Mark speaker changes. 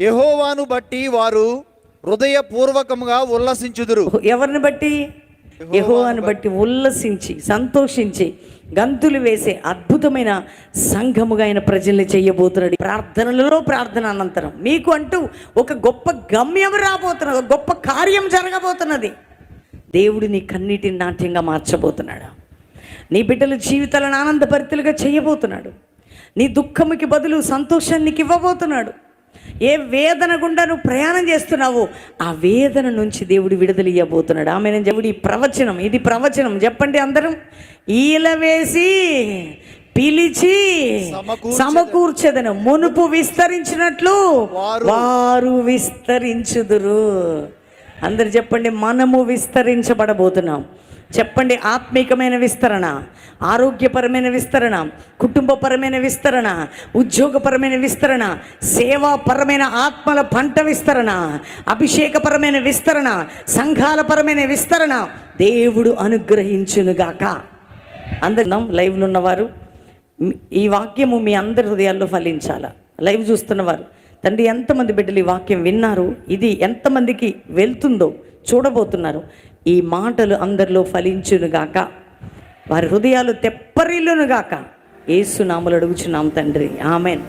Speaker 1: యెహోవాను బట్టి వారు హృదయపూర్వకముగా ఉల్లసించుదురు.
Speaker 2: ఎవరిని బట్టి? యెహోవాను బట్టి ఉల్లసించి సంతోషించి గంతులు వేసే అద్భుతమైన సంఘముగా ఆయన ప్రజల్ని చేయబోతున్నాడు. ప్రార్థనలలో ప్రార్థన అనంతరం మీకు అంటూ ఒక గొప్ప గమ్యం రాబోతున్నది, ఒక గొప్ప కార్యం జరగబోతున్నది. దేవుడు నీ కన్నీటిని నాట్యంగా మార్చబోతున్నాడు. నీ బిడ్డల జీవితాలను ఆనందభరితులుగా చేయబోతున్నాడు. నీ దుఃఖముకి బదులు సంతోషాన్ని నీకు ఇవ్వబోతున్నాడు. ఏ వేదన గుండా నువ్వు ప్రయాణం చేస్తున్నావో ఆ వేదన నుంచి దేవుడు విడుదల ఇవ్వబోతున్నాడు. ఆమె దేవుడి ప్రవచనం, ఇది ప్రవచనం. చెప్పండి అందరం. ఈల వేసి పిలిచి సమకూర్చెదను, మునుపు విస్తరించినట్లు వారు విస్తరించుదురు. అందరు చెప్పండి, మనము విస్తరించబడబోతున్నాం. చెప్పండి, ఆత్మీకమైన విస్తరణ, ఆరోగ్యపరమైన విస్తరణ, కుటుంబపరమైన విస్తరణ, ఉద్యోగపరమైన విస్తరణ, సేవాపరమైన ఆత్మల పంట విస్తరణ, అభిషేకపరమైన విస్తరణ, సంఘాలపరమైన విస్తరణ దేవుడు అనుగ్రహించునుగాక. అందరం లైవ్లో ఉన్నవారు ఈ వాక్యము మీ అందరి హృదయాల్లో ఫలించాల. లైవ్ చూస్తున్నవారు తండ్రి, ఎంతమంది బిడ్డలు ఈ వాక్యం విన్నారు, ఇది ఎంతమందికి వెళ్తుందో చూడబోతున్నారు. ఈ మాటలు అందరిలో ఫలించునుగాక, వారి హృదయాలు తెప్పరిల్లునుగాక. యేసు నామములో అడుగుచున్నాం తండ్రి, ఆమెన్.